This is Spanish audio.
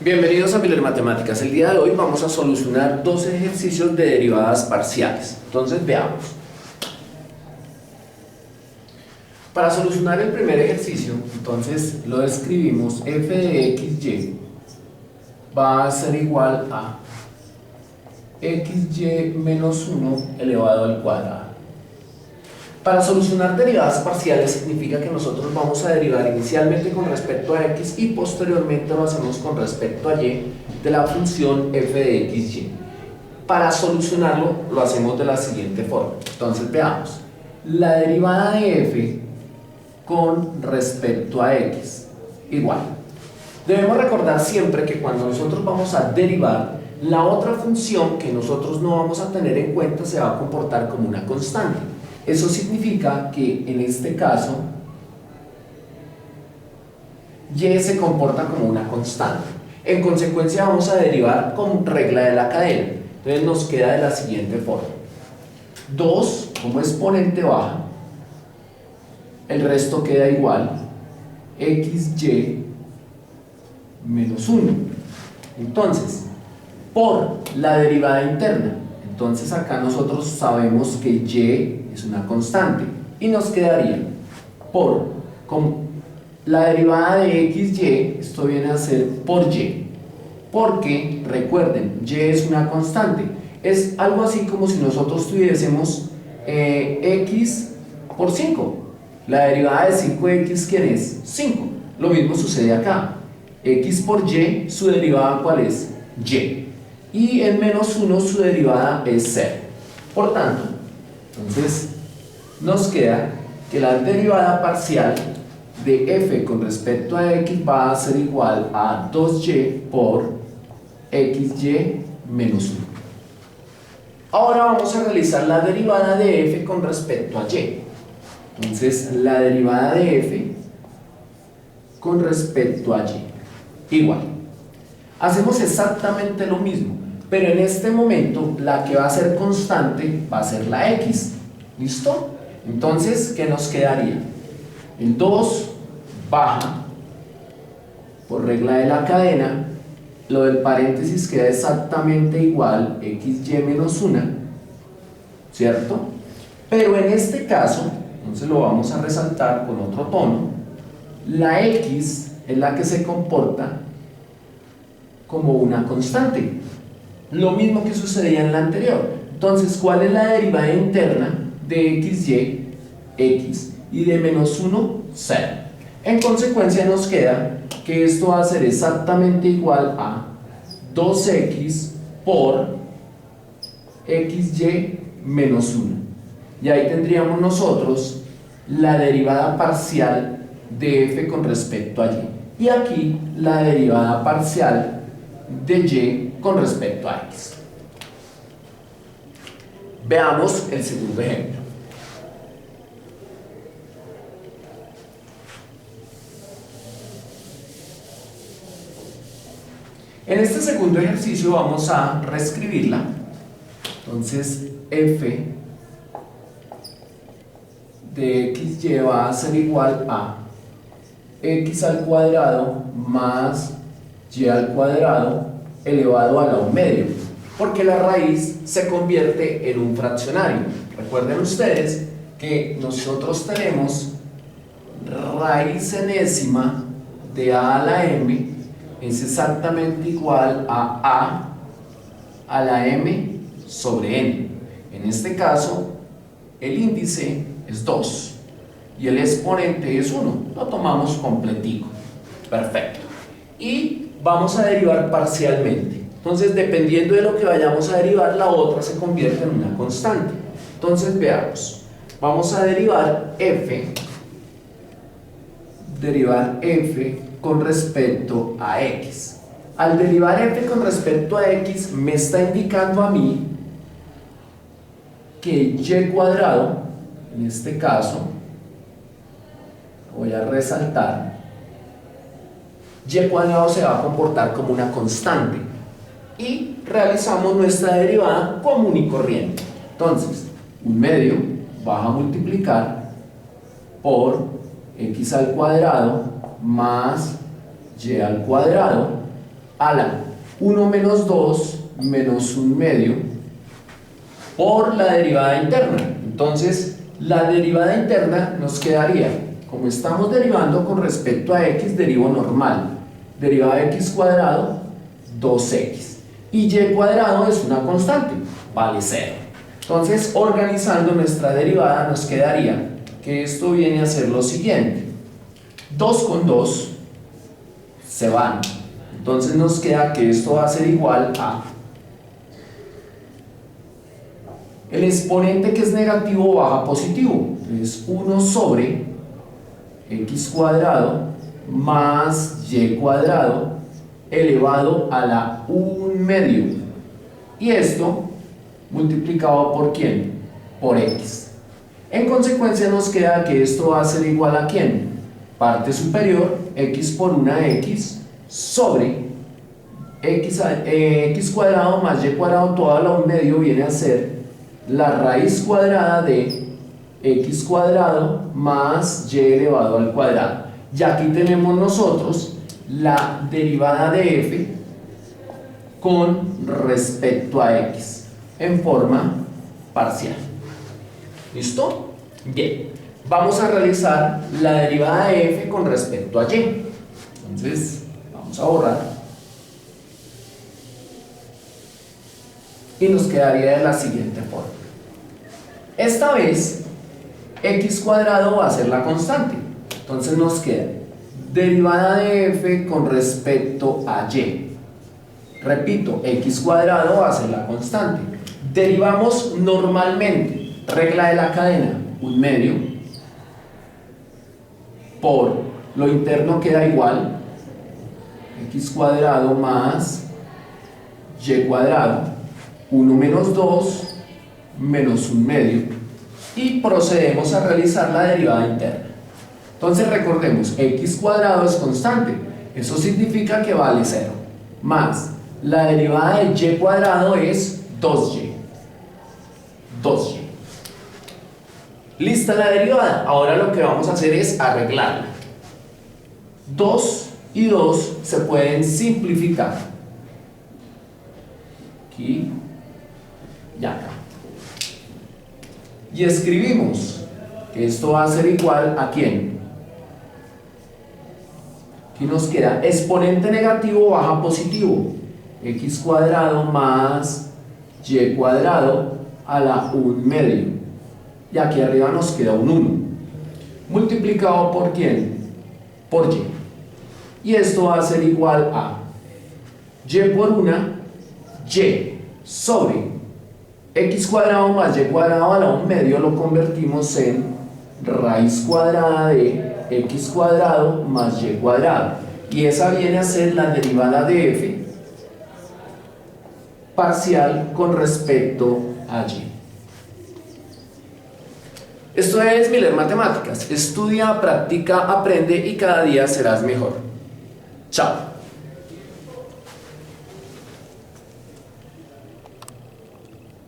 Bienvenidos a Miller Matemáticas. El día de hoy vamos a solucionar dos ejercicios de derivadas parciales. Entonces veamos. Para solucionar el primer ejercicio, entonces lo escribimos: f de xy va a ser igual a xy menos 1 elevado al cuadrado. Para solucionar derivadas parciales significa que nosotros vamos a derivar inicialmente con respecto a x y posteriormente lo hacemos con respecto a y de la función f de xy. Para solucionarlo lo hacemos de la siguiente forma. Entonces veamos. La derivada de f con respecto a x igual. Debemos recordar siempre que cuando nosotros vamos a derivar, la otra función que nosotros no vamos a tener en cuenta se va a comportar como una constante. Eso significa que en este caso y se comporta como una constante. En consecuencia vamos a derivar con regla de la cadena. Entonces nos queda de la siguiente forma: 2 como exponente baja, el resto queda igual xy menos 1. Entonces, por la derivada interna, entonces acá nosotros sabemos que y es una constante y nos quedaría por con la derivada de xy, esto viene a ser por y, porque recuerden, y es una constante, es algo así como si nosotros tuviésemos x por 5. La derivada de 5x, ¿quién es? 5. Lo mismo sucede acá. X por y, su derivada ¿cuál es? Y. Y en menos 1 su derivada es 0. Por tanto, entonces nos queda que la derivada parcial de f con respecto a x va a ser igual a 2y por xy menos 1. Ahora vamos a realizar la derivada de f con respecto a y. Entonces la derivada de f con respecto a y igual. Hacemos exactamente lo mismo, pero en este momento la que va a ser constante va a ser la x. ¿Listo? Entonces, ¿qué nos quedaría? El 2 baja por regla de la cadena, lo del paréntesis queda exactamente igual xy menos 1, ¿cierto? Pero en este caso, entonces lo vamos a resaltar con otro tono, la x es la que se comporta como una constante, lo mismo que sucedía en la anterior. Entonces, ¿cuál es la derivada interna de xy? X, y de menos 1, 0. En consecuencia nos queda que esto va a ser exactamente igual a 2x por xy menos 1. Y ahí tendríamos nosotros la derivada parcial de f con respecto a y. Y aquí la derivada parcial de y con respecto a x. Veamos el segundo ejemplo. En este segundo ejercicio vamos a reescribirla. Entonces f de xy va a ser igual a x al cuadrado más y al cuadrado elevado a la 1 medio, porque la raíz se convierte en un fraccionario. Recuerden ustedes que nosotros tenemos raíz enésima de a la m es exactamente igual a la m sobre n. En este caso el índice es 2 y el exponente es 1. Lo tomamos completico. Perfecto. Y vamos a derivar parcialmente. Entonces, dependiendo de lo que vayamos a derivar, la otra se convierte en una constante. Entonces, veamos. Vamos a derivar f con respecto a x. Al derivar f con respecto a x, me está indicando a mí que y cuadrado, en este caso, voy a resaltar, y cuadrado se va a comportar como una constante y realizamos nuestra derivada común y corriente. Entonces, 1 medio va a multiplicar por x al cuadrado más y al cuadrado a la 1 menos 2 menos 1 medio por la derivada interna. Entonces, la derivada interna nos quedaría, como estamos derivando con respecto a x, derivo normal. Derivada de x cuadrado, 2x. Y y cuadrado es una constante, vale 0. Entonces, organizando nuestra derivada, nos quedaría que esto viene a ser lo siguiente. 2 con 2 se van. Entonces nos queda que esto va a ser igual a el exponente que es negativo baja positivo. Es 1 sobre x cuadrado más y cuadrado elevado a la 1 medio. Y esto multiplicado por ¿quién? Por x. En consecuencia nos queda que esto va a ser igual a ¿quién? Parte superior, x por una x sobre x cuadrado más y cuadrado todo a la 1 medio viene a ser la raíz cuadrada de x cuadrado más y elevado al cuadrado. Y aquí tenemos nosotros la derivada de f con respecto a x en forma parcial. ¿Listo? Bien. Vamos a realizar la derivada de f con respecto a y. Entonces, vamos a borrar. Y nos quedaría de la siguiente forma. Esta vez, x cuadrado va a ser la constante. Entonces nos queda derivada de f con respecto a y. Repito, x cuadrado va a ser la constante. Derivamos normalmente, regla de la cadena, 1 medio, por lo interno queda igual, x cuadrado más y cuadrado, 1 menos 2 menos 1 medio, y procedemos a realizar la derivada interna. Entonces recordemos, x cuadrado es constante, eso significa que vale 0, más la derivada de y cuadrado es 2y. Lista la derivada. Ahora lo que vamos a hacer es arreglarla. 2 y 2 se pueden simplificar. Aquí y acá. Y escribimos que esto va a ser igual a ¿quién? Aquí nos queda exponente negativo baja positivo. X cuadrado más y cuadrado a la 1 medio. Y aquí arriba nos queda un 1. Multiplicado por ¿quién? Por y. Y esto va a ser igual a y por una y sobre x cuadrado más y cuadrado a la 1 medio lo convertimos en raíz cuadrada de x cuadrado más y cuadrado. Y esa viene a ser la derivada de f parcial con respecto a y. Esto es Miller Matemáticas. Estudia, practica, aprende y cada día serás mejor. Chao.